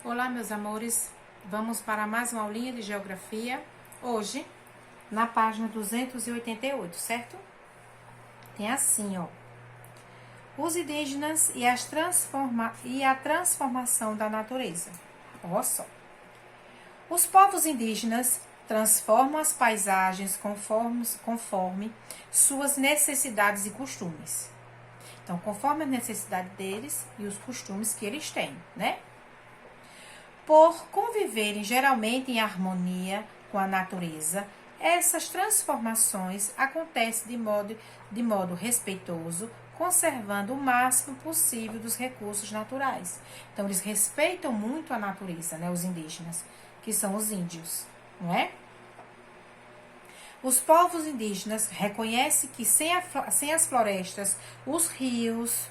Olá, meus amores. Vamos para mais uma aulinha de geografia. Hoje, na página 288, certo? Tem assim, ó. Os indígenas e a transformação da natureza. Olha só. Os povos indígenas transformam as paisagens conforme suas necessidades e costumes. Então, conforme a necessidade deles e os costumes que eles têm, né? Por conviverem geralmente em harmonia com a natureza, essas transformações acontecem de modo respeitoso, conservando o máximo possível dos recursos naturais. Então, eles respeitam muito a natureza, né, os indígenas, que são os índios, não é? Os povos indígenas reconhecem que sem as florestas, os rios,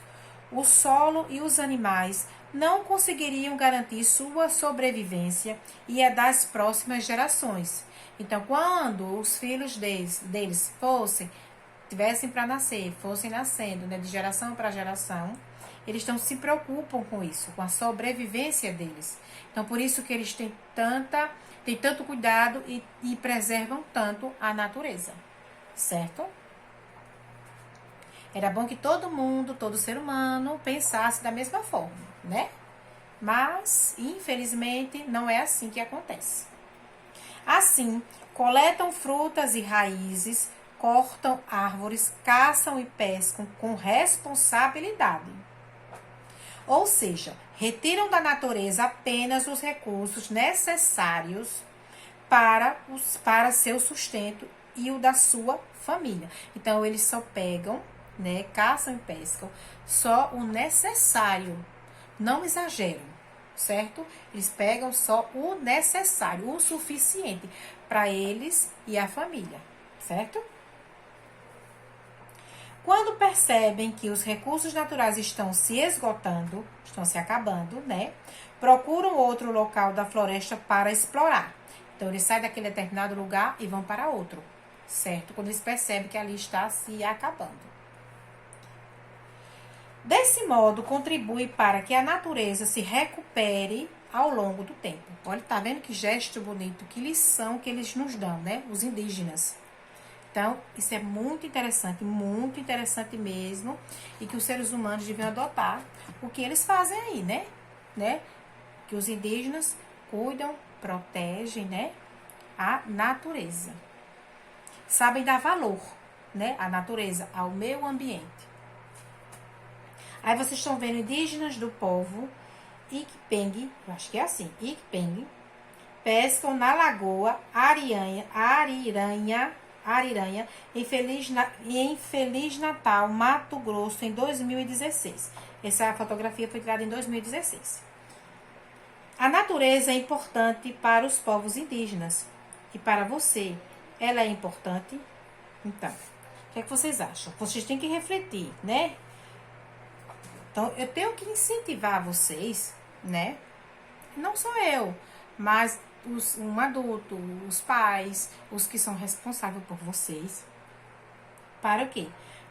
o solo e os animais não conseguiriam garantir sua sobrevivência e a das próximas gerações. Então, quando os filhos deles tivessem para nascer, fossem nascendo, né, de geração para geração, eles não se preocupam com isso, com a sobrevivência deles. Então, por isso que eles têm tanto cuidado e preservam tanto a natureza, certo? Era bom que todo ser humano pensasse da mesma forma, né? Mas, infelizmente, não é assim que acontece. Assim, coletam frutas e raízes, cortam árvores, caçam e pescam com responsabilidade. Ou seja, retiram da natureza apenas os recursos necessários para seu sustento e o da sua família. Então, eles só pegam, né, caçam e pescam só o necessário, não exageram, certo? Eles pegam só o necessário, o suficiente para eles e a família, certo? Quando percebem que os recursos naturais estão se esgotando, estão se acabando, né? Procuram outro local da floresta para explorar. Então, eles saem daquele determinado lugar e vão para outro, certo? Quando eles percebem que ali está se acabando. Desse modo, contribui para que a natureza se recupere ao longo do tempo. Olha, tá vendo que gesto bonito, que lição que eles nos dão, né? Os indígenas. Então, isso é muito interessante mesmo, e que os seres humanos deviam adotar o que eles fazem aí, né? Que os indígenas cuidam, protegem, né, a natureza. Sabem dar valor, né, à natureza, ao meio ambiente. Aí vocês estão vendo indígenas do povo Ikpeng, eu acho que é assim, Ikpeng, pescam na lagoa Ariranha, em Feliz Natal, Mato Grosso, em 2016. Essa fotografia foi tirada em 2016. A natureza é importante para os povos indígenas. E para você, ela é importante? Então, o que é que vocês acham? Vocês têm que refletir, né? Então, eu tenho que incentivar vocês, né? Não só eu, mas um adulto, os pais, os que são responsáveis por vocês. Para o quê?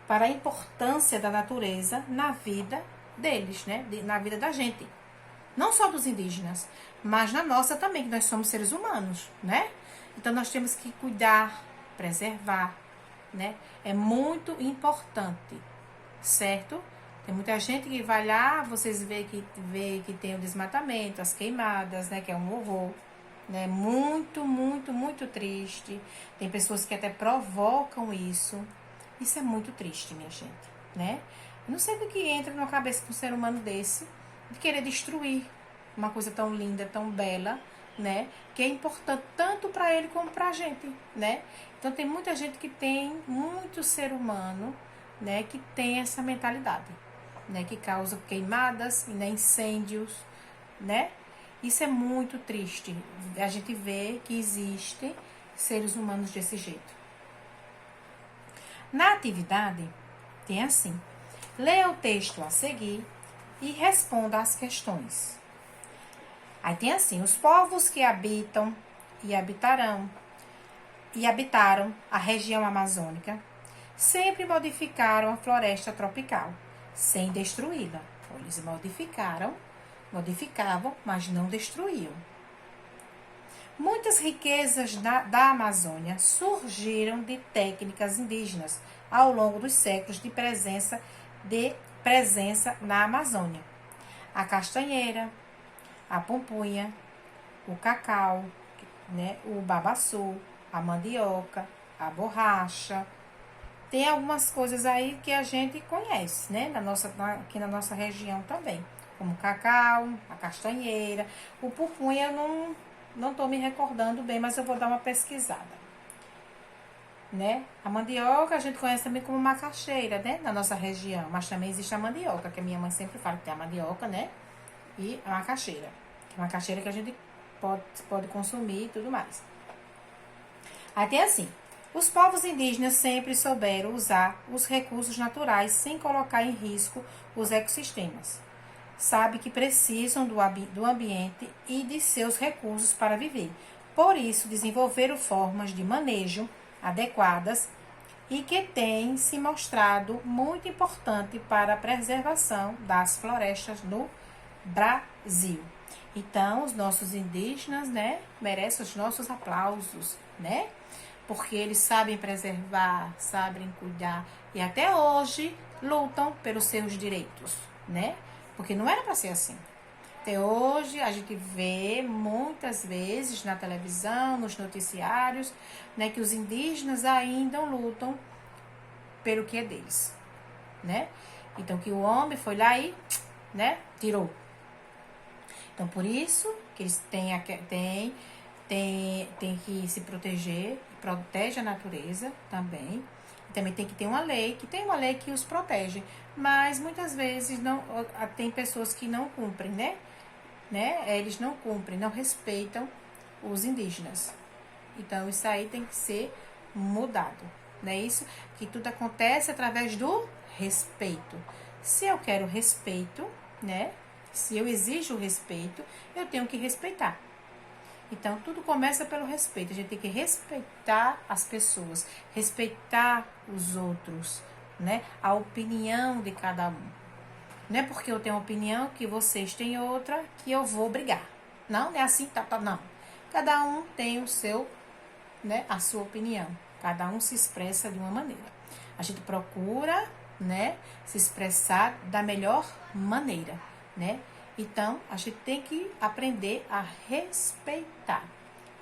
Para a importância da natureza na vida deles, né? Na vida da gente. Não só dos indígenas, mas na nossa também, que nós somos seres humanos, né? Então, nós temos que cuidar, preservar, né? É muito importante, certo? Tem muita gente que vai lá, vocês vê que tem o desmatamento, as queimadas, né? Que é um horror, né? Muito triste. Tem pessoas que até provocam isso. Isso é muito triste, minha gente, né? Eu não sei do que entra na cabeça de um ser humano desse, de querer destruir uma coisa tão linda, tão bela, né? Que é importante tanto para ele como para a gente, né? Então, tem muita gente que tem, muito ser humano, né? Que tem essa mentalidade, né? Que causa queimadas, né? Incêndios, né? Isso é muito triste. A gente vê que existem seres humanos desse jeito. Na atividade, tem assim: leia o texto a seguir e responda às questões. Aí tem assim: os povos que habitam e habitaram a região amazônica sempre modificaram a floresta tropical, sem destruí-la. Eles modificaram, modificavam, mas não destruíam. Muitas riquezas da Amazônia surgiram de técnicas indígenas ao longo dos séculos de presença na Amazônia. A castanheira, a pupunha, o cacau, né, o babaçu, a mandioca, a borracha. Tem algumas coisas aí que a gente conhece, né, aqui na nossa região também, como o cacau, a castanheira, o pupunha eu não estou me recordando bem, mas eu vou dar uma pesquisada, né? A mandioca a gente conhece também como macaxeira, né? Na nossa região, mas também existe a mandioca, que a minha mãe sempre fala que tem a mandioca, né? E a macaxeira, que é a macaxeira que a gente pode consumir e tudo mais. Aí tem assim, os povos indígenas sempre souberam usar os recursos naturais sem colocar em risco os ecossistemas. Sabe que precisam do ambiente e de seus recursos para viver. Por isso, desenvolveram formas de manejo adequadas e que têm se mostrado muito importante para a preservação das florestas no Brasil. Então, os nossos indígenas, né, merecem os nossos aplausos, né? Porque eles sabem preservar, sabem cuidar e até hoje lutam pelos seus direitos, né? Porque não era para ser assim. Até hoje a gente vê muitas vezes na televisão, nos noticiários, né, que os indígenas ainda lutam pelo que é deles, né? Então que o homem foi lá e, né, tirou. Então por isso que eles têm que se proteger, protege a natureza também. Também tem que ter uma lei, que os protege, mas muitas vezes não tem pessoas que não cumprem, né? Eles não cumprem, não respeitam os indígenas. Então isso aí tem que ser mudado, não é isso? Que tudo acontece através do respeito. Se eu quero respeito, né? Se eu exijo respeito, eu tenho que respeitar. Então, tudo começa pelo respeito. A gente tem que respeitar as pessoas, respeitar os outros, né? A opinião de cada um. Não é porque eu tenho uma opinião que vocês têm outra que eu vou brigar. Não é assim, não. Cada um tem o seu, né? A sua opinião. Cada um se expressa de uma maneira. A gente procura, né? Se expressar da melhor maneira, né? Então, a gente tem que aprender a respeitar.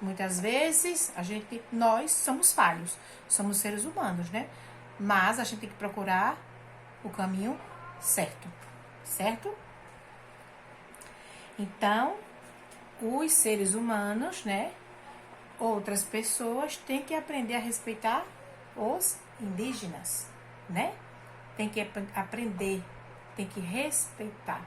Muitas vezes, nós somos falhos, somos seres humanos, né? Mas a gente tem que procurar o caminho certo, certo? Então, os seres humanos, né? Outras pessoas têm que aprender a respeitar os indígenas, né? Tem que aprender, tem que respeitar.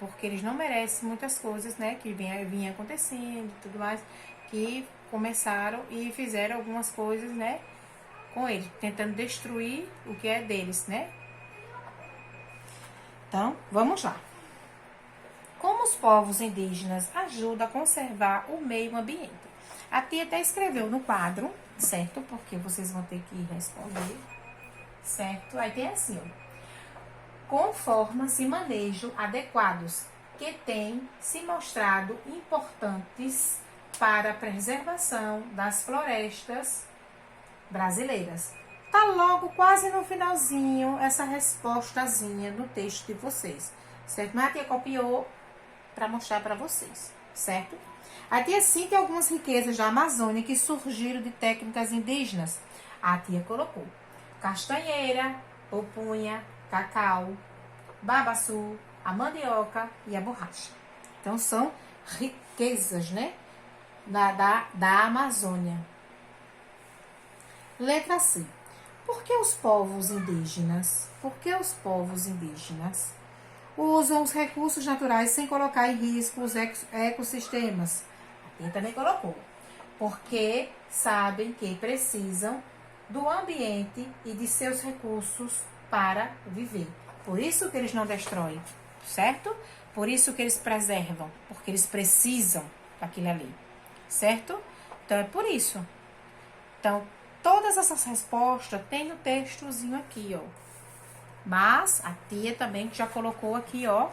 Porque eles não merecem muitas coisas, né, que vinha acontecendo e tudo mais, que começaram e fizeram algumas coisas, né, com eles, tentando destruir o que é deles, né. Então, vamos lá. Como os povos indígenas ajudam a conservar o meio ambiente? A tia até escreveu no quadro, certo? Porque vocês vão ter que responder, certo? Aí tem assim, ó. Com formas e manejo adequados, que têm se mostrado importantes para a preservação das florestas brasileiras. Tá logo quase no finalzinho essa respostazinha no texto de vocês, certo? Mas a tia copiou para mostrar para vocês, certo? A tia cita algumas riquezas da Amazônia que surgiram de técnicas indígenas. A tia colocou castanheira, pupunha, cacau, babaçu, a mandioca e a borracha. Então, são riquezas, né? Da Amazônia. Letra C. Por que os povos indígenas usam os recursos naturais sem colocar em risco os ecossistemas? Aqui também colocou. Porque sabem que precisam do ambiente e de seus recursos para viver. Por isso que eles não destroem, certo? Por isso que eles preservam, porque eles precisam daquilo ali, certo? Então, é por isso. Então, todas essas respostas tem no textozinho aqui, ó. Mas a tia também já colocou aqui, ó,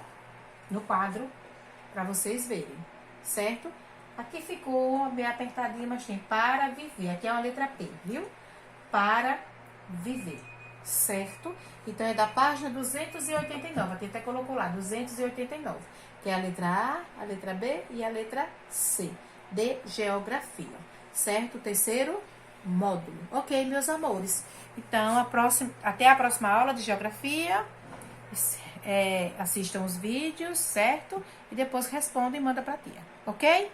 no quadro para vocês verem, certo? Aqui ficou bem apertadinho, mas tem para viver. Aqui é uma letra P, viu? Para viver, certo? Então, é da página 289. Aqui até colocou lá, 289. Que é a letra A, a letra B e a letra C. De geografia, certo? Terceiro módulo. Ok, meus amores. Então, até a próxima aula de geografia. Assistam os vídeos, certo? E depois respondam e manda pra tia, ok?